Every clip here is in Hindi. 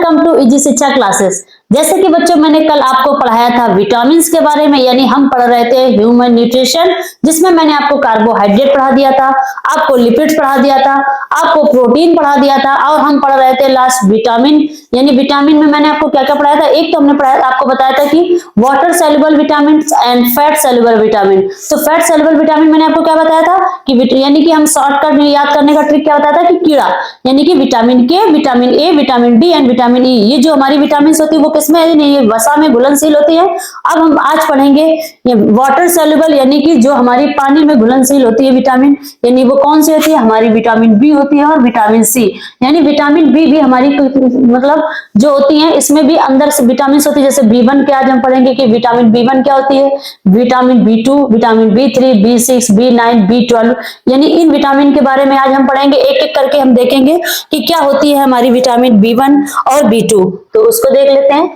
वेलकम टू इजी शिक्षा क्लासेस। जैसे कि बच्चों मैंने कल आपको पढ़ाया था विटामिन के बारे में, यानी हम पढ़ रहे थे ह्यूमन न्यूट्रिशन, जिसमें मैंने आपको कार्बोहाइड्रेट पढ़ा दिया था, आपको लिपिड्स पढ़ा दिया था, आपको प्रोटीन पढ़ा दिया था, और हम पढ़ रहे थे लास्ट विटामिन। यानी विटामिन में मैंने आपको क्या क्या पढ़ाया था? एक तो हमने पढ़ाया, आपको बताया था कि water soluble vitamin and fat soluble vitamin. तो फैट सॉल्युबल विटामिन मैंने आपको क्या बताया था कि यानी कि हम शॉर्टकट में याद करने का ट्रिक क्या बताया था कि कीड़ा, यानी कि विटामिन के, vitamin A, vitamin D and vitamin E, ये जो हमारी विटामिन होती है वो किसमें है? नहीं, ये वसा में घुलनशील होती है। अब हम आज पढ़ेंगे ये वाटर सॉल्युबल, यानी कि जो हमारी पानी में घुलनशील होती है विटामिन, यानी वो कौन सी होती है? हमारी विटामिन बी होती है और विटामिन सी। यानी विटामिन बी भी हमारी मतलब जो होती है इसमें भी अंदर से विटामिन होती है। जैसे B1 के आज हम पढ़ेंगे कि विटामिन B1 क्या होती है, vitamin B2, vitamin B3, B6, B9, B12, यानी इन विटामिन के बारे में आज हम पढ़ेंगे। एक एक करके हम देखेंगे कि क्या होती है हमारी विटामिन B1 और B2। तो उसको देख लेते हैं।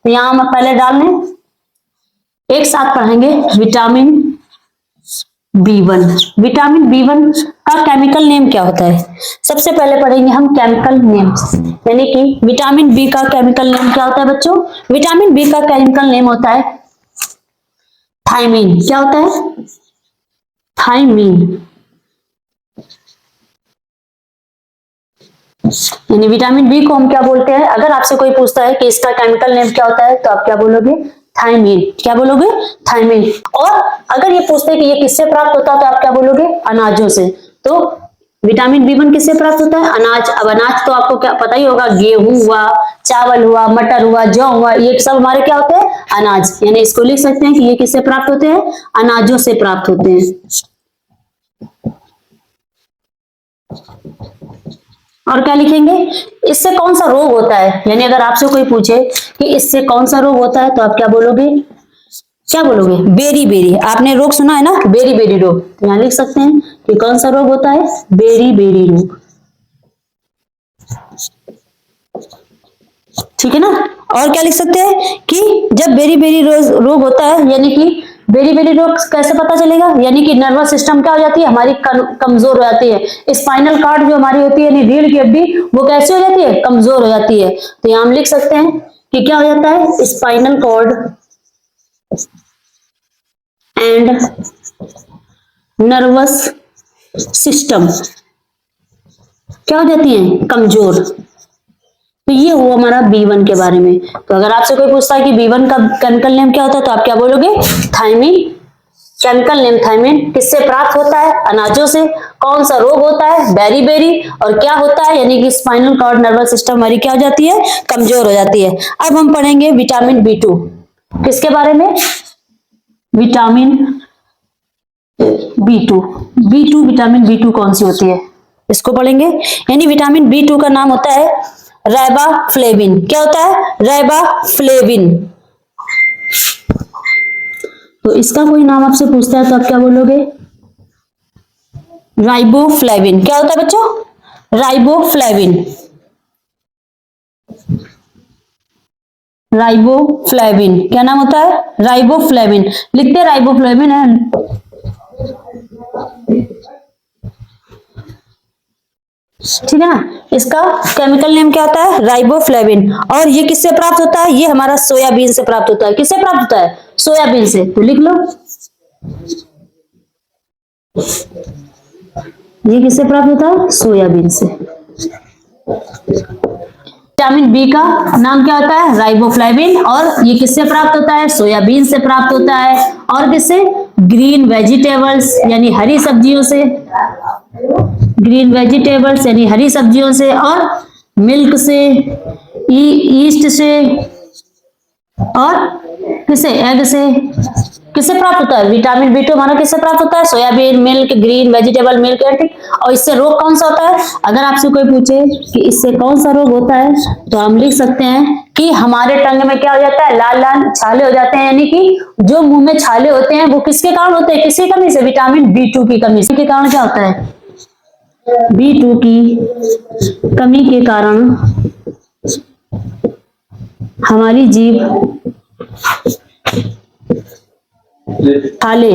तो यहां हम पहले डाल लें, एक साथ पढ़ेंगे विटामिन B1। विटामिन B1 का केमिकल नेम क्या होता है? सबसे पहले पढ़ेंगे हम केमिकल नेम्स, यानी कि विटामिन बी का केमिकल नेम क्या होता है बच्चों? विटामिन बी का केमिकल नेम होता है थायमीन। क्या होता है? थायमीन। यानी विटामिन बी को हम क्या बोलते हैं? अगर आपसे कोई पूछता है कि इसका केमिकल नेम क्या होता है तो आप क्या बोलोगे? थायमीन। क्या बोलोगे? थायमीन। और अगर ये पूछते हैं कि ये किससे प्राप्त होता है तो आप क्या बोलोगे? अनाजों से। तो विटामिन B1 किससे प्राप्त होता है? अनाज। अब अनाज तो आपको क्या पता ही होगा, गेहूं हुआ, चावल हुआ, मटर हुआ, जौ हुआ, ये सब हमारे क्या होते हैं? अनाज। यानी इसको लिख सकते हैं कि ये किससे प्राप्त होते हैं? अनाजों से प्राप्त होते हैं। और क्या लिखेंगे? इससे कौन सा रोग होता है? यानी अगर आपसे कोई पूछे कि इससे कौन सा रोग होता है तो आप क्या बोलोगे? क्या बोलोगे? Beriberi. आपने रोग सुना है ना, बेरी बेरी रोग। तो यहां लिख सकते हैं कि कौन सा रोग होता है? बेरी बेरी रोग। ठीक है ना। और क्या लिख सकते हैं कि जब बेरी बेरी रोग होता है, यानी कि बेरी बेरी रोग कैसे पता चलेगा? यानी कि नर्वस सिस्टम क्या हो जाती है? हमारी कमजोर हो जाती है। स्पाइनल कार्ड जो हमारी होती है, यानी रीढ़ की हड्डी, वो कैसे हो जाती है? कमजोर हो जाती है। तो यहां हम लिख सकते हैं कि क्या हो जाता है? Spinal cord and nervous system क्या हो जाती है? कमजोर। तो ये हुआ हमारा B1 के बारे में। तो अगर आपसे कोई पूछता है कि B1 का केमिकल नेम क्या होता है तो आप क्या बोलोगे? थायमीन। Chemical name thiamine. किससे प्राप्त होता है? अनाजों से। कौन सा रोग होता है? Beriberi. और क्या होता है? यानी कि स्पाइनल कॉर्ड, नर्वस सिस्टम हमारी क्या हो जाती है? कमजोर हो जाती है। अब हम पढ़ेंगे विटामिन B2। किसके बारे में? Vitamin B2। B2, vitamin B2 कौन सी होती है? इसको पढ़ेंगे। यानी विटामिन B2 का नाम होता है राइबोफ्लेविन। क्या होता है? राइबोफ्लेविन। तो इसका कोई नाम आपसे पूछता है तो आप क्या बोलोगे? राइबोफ्लेविन। क्या होता है बच्चों? राइबोफ्लेविन। राइबोफ्लेविन क्या नाम होता है? राइबोफ्लेविन। लिखते राइबोफ्लेविन है। ठीक है ना। इसका केमिकल नेम क्या होता है? राइबोफ्लेविन। और ये किससे प्राप्त होता है? ये हमारा सोयाबीन से प्राप्त होता है। किससे प्राप्त होता है? सोयाबीन से। तो लिख लो, ये किससे प्राप्त होता है? सोयाबीन से। विटामिन बी का नाम क्या होता है? राइबोफ्लेविन। और ये किससे प्राप्त होता है? सोयाबीन से प्राप्त होता है। और किससे? ग्रीन वेजिटेबल्स, यानी हरी सब्जियों से। ग्रीन वेजिटेबल्स यानी हरी सब्जियों से, और मिल्क से, ईस्ट से, और किससे? एग से। किससे प्राप्त होता है? विटामिन B2 हमारा किससे प्राप्त होता है? Soybean, milk, green vegetable, milk. और इससे रोग कौन सा होता है? अगर आपसे कोई पूछे कि इससे कौन सा रोग होता है तो हम लिख सकते हैं कि हमारे टंग में क्या हो जाता है? लाल लाल छाले हो जाते हैं। यानी कि जो मुंह में छाले होते हैं वो किसके कारण होते हैं? किसकी कमी से? विटामिन B2 की कमी से। के कारण क्या होता है? B2 की कमी के कारण हमारी जीभ काले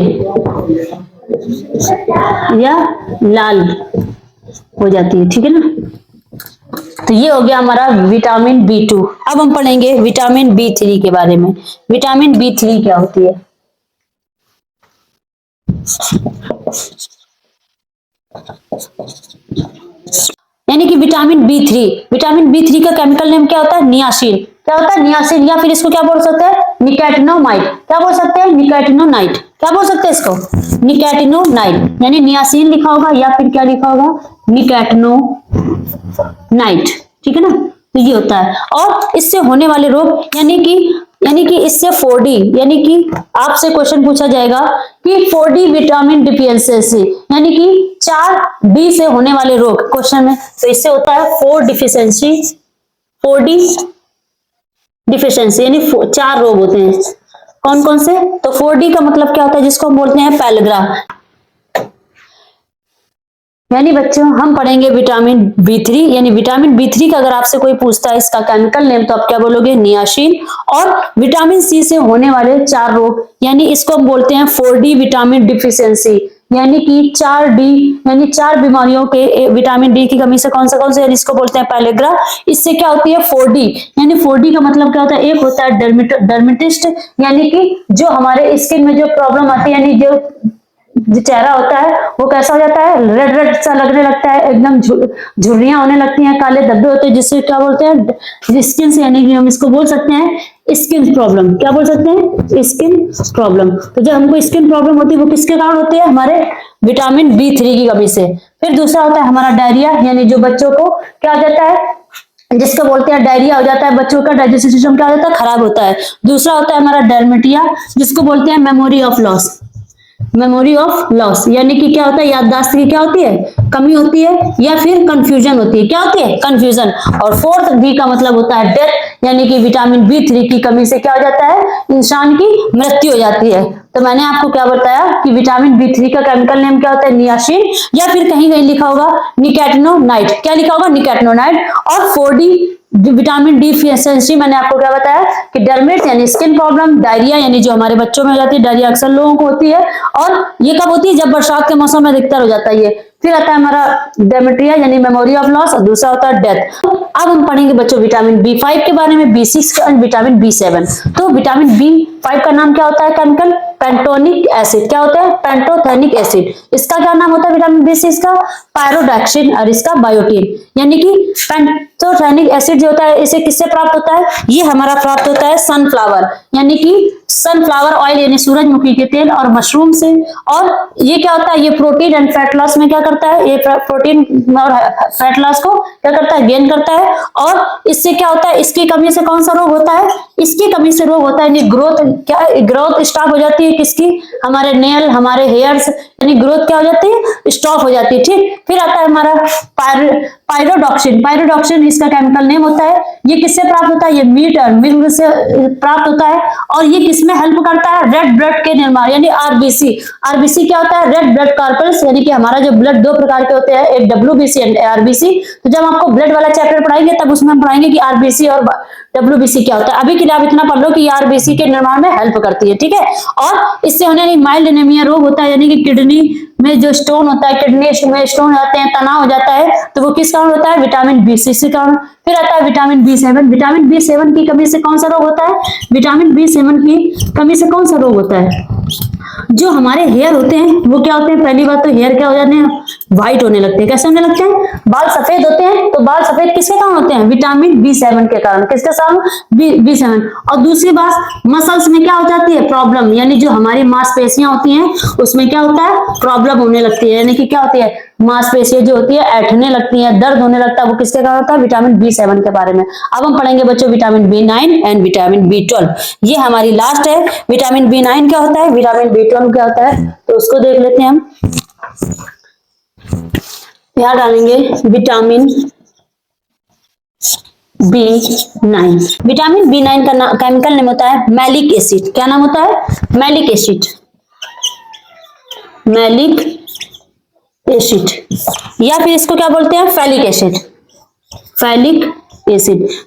या लाल हो जाती है। ठीक है ना। तो ये हो गया हमारा विटामिन B2। अब हम पढ़ेंगे विटामिन B3 के बारे में। विटामिन B3 क्या होती है? यानी कि विटामिन बी थ्री का केमिकल नेम क्या होता है? नियासिन। क्या होता है? नियासिन, या फिर इसको क्या बोल सकते हैं? निकोटिनोमाइड। क्या बोल सकते हैं? निकोटिनोनाइट। क्या बोल सकते हैं इसको? निकोटिनोनाइट। यानी नियासिन लिखा होगा या फिर क्या लिखा होगा? निकोटिनोनाइट। ठीक है ना? तो ये होता है। और इससे होने वाले रोग यानी कि इससे 4D, यानी कि आपसे क्वेश्चन पूछा जाएगा कि 4D विटामिन डिफिशियंसी, यानी कि 4D से होने वाले रोग क्वेश्चन में, तो इससे होता है 4D डिफिशियंसी, यानी 4 रोग होते हैं। कौन कौन से? तो 4D का मतलब क्या होता है? जिसको हम बोलते हैं पैलग्रा। यानी बच्चों हम पढ़ेंगे विटामिन B3। यानी विटामिन B3 का अगर आपसे कोई पूछता है इसका केमिकल नेम, तो आप क्या बोलोगे? नियासिन। और विटामिन C से होने वाले 4 रोग, यानी इसको हम बोलते हैं 4D विटामिन डिफिशियंसी, यानी कि 4D, यानी 4 बीमारियों के विटामिन डी की कमी से कौन से, यानी इसको बोलते हैं पैलेग्रा। इससे क्या होती है? 4D, यानी 4D का मतलब क्या होता है? एक होता है डर्मेटिस्ट, यानी कि जो हमारे स्किन में जो प्रॉब्लम आती है, यानी जो चेहरा होता है वो कैसा हो जाता है? रेड रेड सा लगने लगता है, एकदम झुर्रियां होने लगती हैं, काले धब्बे होते हैं, जिससे क्या बोलते हैं? स्किन से, यानी कि हम इसको बोल सकते हैं स्किन प्रॉब्लम। क्या बोल सकते हैं? Skin problem. तो जब हमको स्किन प्रॉब्लम होती है वो किसके कारण होती है? हमारे विटामिन B3 की कमी से। फिर दूसरा होता है हमारा डायरिया, यानी जो बच्चों को क्या हो जाता है? जिसको बोलते हैं डायरिया हो जाता है, बच्चों का डाइजेस्टिव सिस्टम क्या हो जाता है? खराब होता है। दूसरा होता है हमारा डर्मेटिया, जिसको बोलते हैं मेमोरी ऑफ लॉस, यानी कि क्या होता है? याददाश्त की क्या होती है? कमी होती है, या फिर कंफ्यूजन होती है। क्या होती है? कंफ्यूजन। और 4D का मतलब होता है डेथ, यानी कि विटामिन B3 की कमी से क्या हो जाता है? इंसान की मृत्यु हो जाती है। तो मैंने आपको क्या बताया कि विटामिन B3 का केमिकल नेम क्या होता है? नियासिन, या फिर कहीं कहीं लिखा होगा निकोटिनोनाइट। क्या लिखा होगा? निकोटिनोनाइट। और 4D विटामिन डिफिशियंसी मैंने आपको क्या बताया कि डर्मेट यानी स्किन प्रॉब्लम, डायरिया यानी जो हमारे बच्चों में हो जाती है, डायरिया अक्सर लोगों को होती है, और ये कब होती है? जब बरसात के मौसम में अधिकतर हो जाता है ये। फिर आता है हमारा डेमेट्रिया, यानी मेमोरी ऑफ लॉस, और दूसरा होता है डेथ। अब हम पढ़ेंगे बच्चों विटामिन B5 के बारे में, B6 और विटामिन B7। तो विटामिन B5 का नाम क्या होता है? Chemical pantonic acid. क्या होता है? Pantothenic acid. इसका क्या नाम होता है विटामिन B6 का? पायरोडैक्सिन, और इसका बायोटीन। यानी कि पेंटोथेनिक एसिड जो होता है इसे किससे प्राप्त होता है? ये हमारा प्राप्त होता है सनफ्लावर, यानी कि सनफ्लावर ऑयल, यानी सूरजमुखी के तेल, और मशरूम से। और ये क्या होता है? ये प्रोटीन एंड फैट लॉस में क्या करता है? ये प्रोटीन और फैट लॉस को क्या करता है? गेन करता है। और इससे क्या होता है? इसकी कमी से कौन सा रोग होता है? इसकी कमी से रोग होता है ग्रोथ स्टॉप हो जाती है। किसकी? हमारे नेल, हमारे हेयर्स, यानी ग्रोथ क्या हो जाती है? स्टॉप हो जाती है। ठीक। फिर आता है हमारा पायरोडॉक्सिन इसका केमिकल नेम होता है। ये किससे प्राप्त होता है? ये मीट और मिल्क से प्राप्त होता है। और ये किसमें हेल्प करता है? रेड ब्लड के निर्माण, यानी आरबीसी क्या होता है? रेड ब्लड कॉर्पल्स, यानी कि हमारा जो ब्लड 2 प्रकार के होते हैं, एक WBC एंड आरबीसी। तो जब आपको ब्लड वाला चैप्टर पढ़ाएंगे तब उसमें हम पढ़ाएंगे कि आरबीसी और WBC क्या होता है। अभी के लिए आप इतना पढ़ लो कि आरबीसी के निर्माण में हेल्प करती है। ठीक है। और इससे होने वाली माइल्ड एनीमिया रोग होता है, यानी कि किडनी में जो स्टोन होता है, किडनी में स्टोन आते हैं, तनाव हो जाता है, तो वो किस कारण होता है? विटामिन B6 के कारण। फिर आता है विटामिन B7। विटामिन B7 की कमी से कौन सा रोग होता है? विटामिन B7 की कमी से कौन सा रोग होता है? जो हमारे हेयर होते हैं वो क्या होते हैं? पहली बात तो हेयर क्या हो जाते हैं? व्हाइट होने लगते हैं। कैसे होने लगते हैं? बाल सफेद होते हैं। तो बाल सफेद किसके कारण होते हैं? विटामिन B7 के कारण। किसके कारण? B7। और दूसरी बात, मसल्स में क्या हो जाती है? प्रॉब्लम, यानी जो हमारी मांसपेशियां होती हैं उसमें क्या होता है? प्रॉब्लम होने लगती है, यानी कि क्या होती है? मांसपेशियां जो होती है ऐंठने लगती हैं, दर्द होने लगता है, वो किसके कारण होता है? विटामिन B7 के बारे में। अब हम पढ़ेंगे बच्चों vitamin B9 and vitamin B12। ये हमारी लास्ट है। विटामिन B9 क्या होता है? विटामिन B12 क्या होता है? तो उसको देख लेते हैं हम। यहां डालेंगे विटामिन B9। विटामिन B9 का केमिकल नेम होता है मैलिक एसिड। क्या नाम होता है? Malic acid. या फिर इसको क्या बोलते हैं? Phallic acid.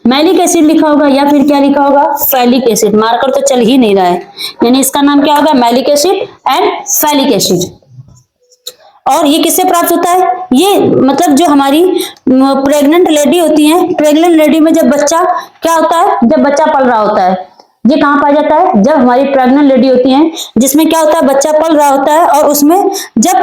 मैलिक एसिड लिखा होगा या फिर क्या लिखा होगा? Phallic acid. मार्कर तो चल ही नहीं रहा है, यानी इसका नाम क्या होगा? Malic acid and phallic acid. और ये किससे प्राप्त होता है? ये मतलब जो हमारी प्रेग्नेंट लेडी होती है, प्रेग्नेंट लेडी में जब बच्चा क्या होता है, जब बच्चा पल रहा होता है, ये कहाँ पाया जाता है? जब हमारी प्रेग्नेंट लेडी होती है जिसमें क्या होता है, बच्चा पल रहा होता है और उसमें जब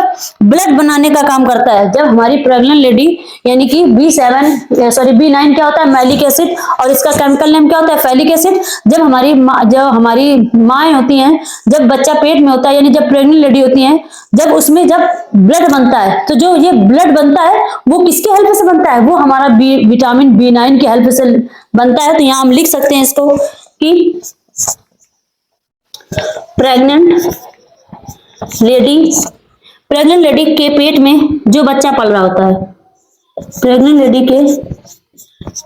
ब्लड बनाने का काम करता है, जब हमारी प्रेग्नेंट लेडी यानी कि B9 क्या होता है, मैलिक एसिड, और इसका केमिकल नेम क्या होता है, फैलिक एसिड। जब हमारी माँ होती हैं, जब बच्चा पेट में होता है यानी जब प्रेग्नेंट लेडी होती है, जब उसमें जब ब्लड बनता है, तो जो ये ब्लड बनता है वो किसके हेल्प से बनता है? वो हमारा विटामिन B9 की हेल्प से बनता है। तो यहाँ हम लिख सकते हैं इसको कि प्रेग्नेंट लेडी के पेट में जो बच्चा पल रहा होता है, प्रेग्नेंट लेडी के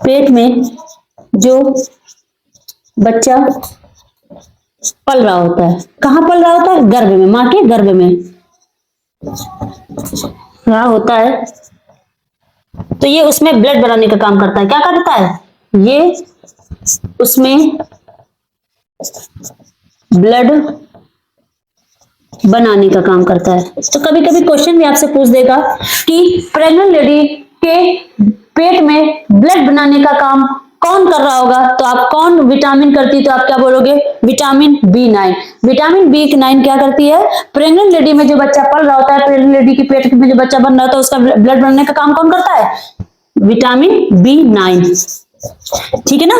पेट में जो बच्चा पल रहा होता है, कहाँ पल रहा होता है? गर्भ में, माँ के गर्भ में रहा होता है। तो ये उसमें ब्लड बनाने का काम करता है। क्या करता है? ये उसमें ब्लड बनाने का काम करता है। तो कभी कभी क्वेश्चन भी आपसे पूछ देगा कि प्रेग्नेंट लेडी के पेट में ब्लड बनाने का काम कौन कर रहा होगा, तो आप कौन विटामिन करती है, तो आप क्या बोलोगे? Vitamin B9। विटामिन B9 क्या करती है? प्रेग्नेंट लेडी में जो बच्चा पल रहा होता है, प्रेग्नेंट लेडी के पेट में जो बच्चा बन रहा होता है, उसका ब्लड बनाने का काम कौन करता है? Vitamin B9। ठीक है ना।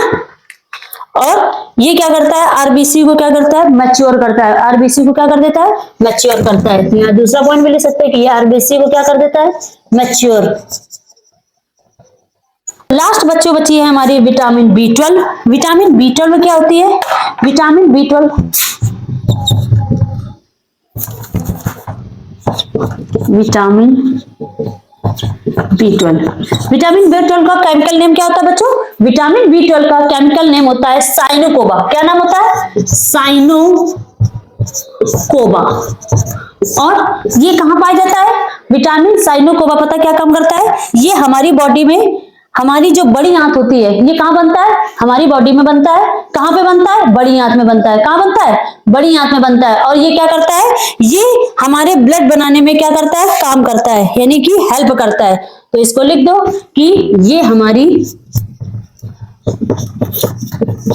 और ये क्या करता है? आरबीसी को क्या करता है? मैच्योर करता है। आरबीसी को क्या कर देता है? मैच्योर करता है। तो यहाँ दूसरा पॉइंट भी ले सकते हैं कि ये आरबीसी को क्या कर देता है? मैच्योर। लास्ट बच्चों बची है हमारी विटामिन B12। विटामिन B12 क्या होती है? विटामिन B12 विटामिन B12 का केमिकल नेम क्या होता है बच्चों? विटामिन B12 का केमिकल नेम होता है साइनोकोबा। क्या नाम होता है? साइनोकोबा। और ये कहां पाया जाता है? विटामिन साइनोकोबा पता क्या काम करता है? ये हमारी बॉडी में, हमारी जो बड़ी आंत होती है, ये कहां बनता है? हमारी बॉडी में बनता है। कहां पे बनता है? बड़ी आंत में बनता है। कहां बनता है? बड़ी आंत में बनता है। और ये क्या करता है? ये हमारे ब्लड बनाने में क्या करता है? काम करता है, यानी कि हेल्प करता है। तो इसको लिख दो कि ये हमारी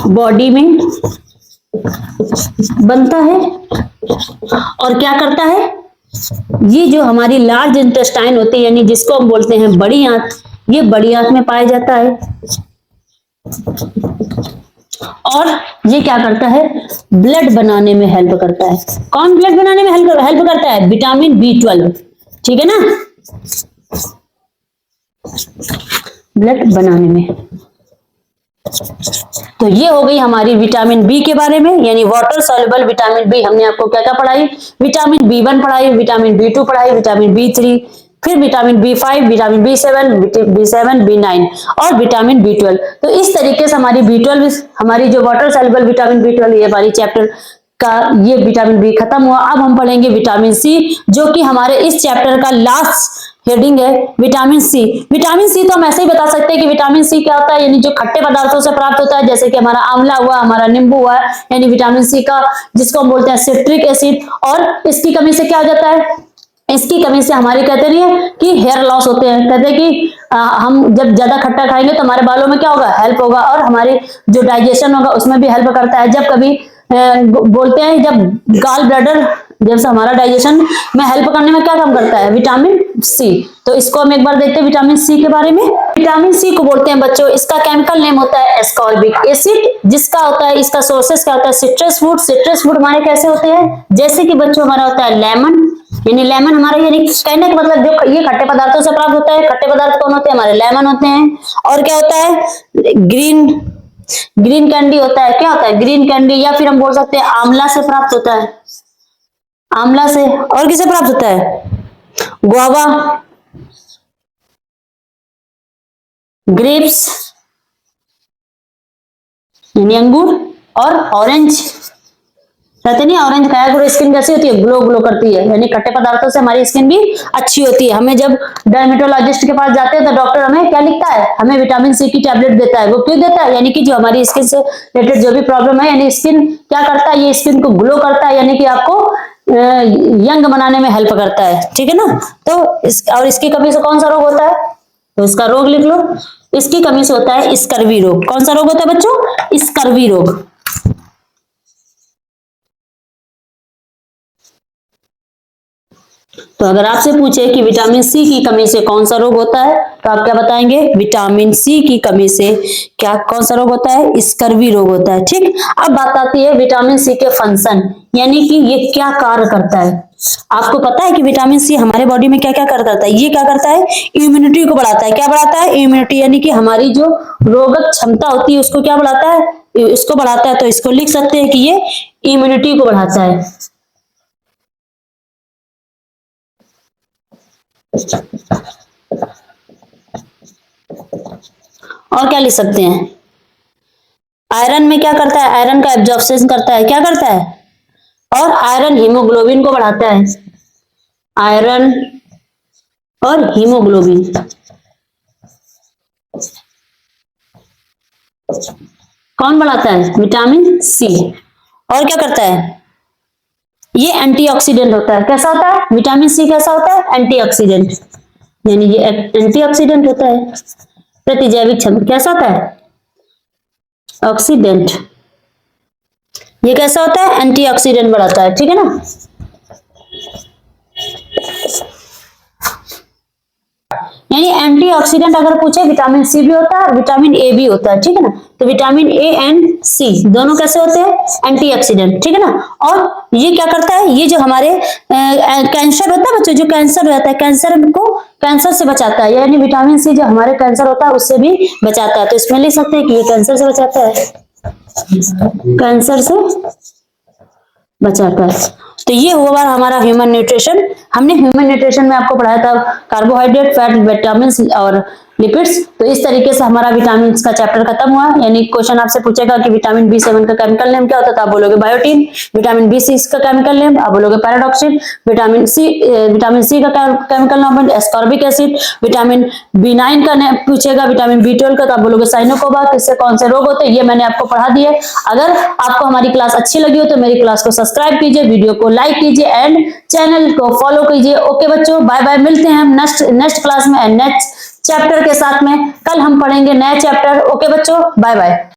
बॉडी में बनता है और क्या करता है? ये जो हमारी लार्ज इंटेस्टाइन होती है, यानी जिसको हम बोलते हैं बड़ी आंत, ये बड़ी आंत में पाया जाता है। और ये क्या करता है? ब्लड बनाने में हेल्प करता है। कौन ब्लड बनाने में हेल्प करता है? Vitamin B12। ठीक है ना, ब्लड बनाने में। तो ये हो गई हमारी विटामिन बी के बारे में, यानी वाटर सॉल्युबल विटामिन बी। हमने आपको क्या क्या पढ़ाई? विटामिन B1 पढ़ाई, विटामिन B2 पढ़ाई, विटामिन B3, फिर vitamin B5, vitamin B7, B9 और विटामिन B12। तो इस तरीके से हमारी B12, हमारी जो वाटर सॉल्युबल विटामिन B12, ये हमारी चैप्टर का ये विटामिन बी खत्म हुआ। अब हम पढ़ेंगे विटामिन सी, जो कि हमारे इस चैप्टर का लास्ट हेडिंग है, विटामिन सी। विटामिन सी तो हम ऐसे ही बता सकते हैं कि विटामिन सी क्या होता है, यानी जो खट्टे पदार्थों से प्राप्त होता है, जैसे कि हमारा आंवला हुआ, हमारा नींबू हुआ, यानी विटामिन सी का, जिसको हम बोलते हैं सिट्रिक एसिड। और इसकी कमी से क्या हो जाता है? इसकी कमी से हमारे कहते नहीं है कि हेयर लॉस होते हैं, कहते हैं कि हम जब ज्यादा खट्टा खाएंगे तो हमारे बालों में क्या होगा? हेल्प होगा। और हमारे जो डाइजेशन होगा उसमें भी हेल्प करता है। जब कभी बोलते हैं जब गाल ब्लैडर, जब से हमारा डाइजेशन में हेल्प करने में क्या काम करता है? Vitamin C. तो इसको हम एक बार देखते हैं विटामिन सी के बारे में। विटामिन सी को बोलते हैं बच्चों, इसका केमिकल नेम होता है एस्कॉर्बिक एसिड, जिसका होता है, इसका सोर्सेस क्या होता है? Citrus fruit. सिट्रस फ्रूट हमारे कैसे होते हैं? जैसे कि बच्चों हमारा होता है लेमन, यानी लेमन हमारा, यानी कहने का मतलब जो ये खट्टे पदार्थों से प्राप्त होता है। खट्टे पदार्थ कौन होते हैं? हमारे लेमन होते हैं। और क्या होता है? ग्रीन कैंडी होता है। क्या होता है? Green candy. या फिर हम बोल सकते हैं आंवला से प्राप्त होता है, आंवला से। और किसे प्राप्त होता है? गुआवा, ग्रेप्स यानी अंगूर, और ऑरेंज कहते नहीं, ऑरेंज खाया करो, स्किन कैसी होती है? ग्लो ग्लो करती है। यानी खट्टे पदार्थों से हमारी स्किन भी अच्छी होती है। हमें जब डर्मेटोलॉजिस्ट के पास जाते हैं तो डॉक्टर हमें क्या लिखता है? हमें विटामिन सी की टैबलेट देता है। वो क्यों देता है? यानी कि जो हमारी स्किन से रिलेटेड जो भी प्रॉब्लम है, यानी स्किन क्या करता है? ये स्किन को ग्लो करता है, यानी कि आपको यंग बनाने में हेल्प करता है, ठीक है ना। तो और इसकी कमी से कौन सा रोग होता है, तो इसका रोग लिख लो। इसकी कमी से होता है स्कर्वी रोग। कौन सा रोग होता है बच्चों, स्कर्वी रोग। तो अगर आपसे पूछे कि विटामिन सी की कमी से कौन सा रोग होता है, तो आप क्या बताएंगे, विटामिन सी की कमी से क्या कौन सा रोग होता है, स्कर्वी रोग होता है। ठीक, अब बात आती है विटामिन सी के फंक्शन, यानी कि ये क्या कार्य करता है। आपको पता है कि विटामिन सी हमारे बॉडी में क्या क्या करता है, ये क्या करता है, इम्यूनिटी को बढ़ाता है। क्या बढ़ाता है, इम्यूनिटी, यानी कि हमारी जो रोगक क्षमता होती है उसको क्या बढ़ाता है, इसको बढ़ाता है। तो इसको लिख सकते हैं कि ये इम्यूनिटी को बढ़ाता है। और क्या लिख सकते हैं, आयरन में क्या करता है, आयरन का एब्जॉर्प्शन करता है, क्या करता है, और आयरन हीमोग्लोबिन को बढ़ाता है। आयरन और हीमोग्लोबिन कौन बढ़ाता है, विटामिन सी। और क्या करता है, ये एंटीऑक्सीडेंट होता है। कैसा होता है, विटामिन सी कैसा होता है, एंटीऑक्सीडेंट, यानी ये एंटीऑक्सीडेंट होता है। प्रतिजैविक क्षमता कैसा होता है, ऑक्सीडेंट, ये कैसा होता है, एंटीऑक्सीडेंट बढ़ाता है, ठीक है ना। यानी एंटीऑक्सीडेंट अगर पूछे, विटामिन सी भी होता है और विटामिन ए भी होता है, ठीक है ना। तो विटामिन ए एंड सी दोनों कैसे होते हैं, एंटीऑक्सीडेंट, ठीक है ना। और ये क्या करता है, ये जो हमारे कैंसर होता है बच्चों, जो कैंसर रहता है, कैंसर को कैंसर से बचाता है, यानी विटामिन सी जो हमारे कैंसर होता है उससे भी बचाता है। तो इसमें लिख सकते हैं कि ये कैंसर से बचाता है, कैंसर से बचाता है। तो ये हुआ हमारा ह्यूमन न्यूट्रिशन। हमने ह्यूमन न्यूट्रिशन में आपको पढ़ाया था कार्बोहाइड्रेट, फैट, विटामिन और लिपिड्स। तो इस तरीके से हमारा विटामिन का चैप्टर खत्म हुआ। यानी क्वेश्चन आपसे पूछेगा कि विटामिन B7 का केमिकल नेम क्या होता था, आप बोलोगे बायोटीन। विटामिन B6 का केमिकल नेम आप बोलोगे पैराडॉक्सिन। विटामिन सी का chemical name ascorbic acid. Vitamin B9 का नेम पूछेगा, विटामिन B12 का, तो आप बोलोगे साइनोकोबा। किससे कौन से रोग होते हैं ये मैंने आपको पढ़ा दिया। अगर आपको हमारी क्लास अच्छी लगी हो तो मेरी क्लास को सब्सक्राइब कीजिए, वीडियो को लाइक कीजिए एंड चैनल को फॉलो कीजिए। ओके बच्चों, बाय बाय, मिलते हैं हम नेक्स्ट क्लास में नेक्स्ट चैप्टर के साथ में। कल हम पढ़ेंगे नया चैप्टर। ओके बच्चों, बाय बाय।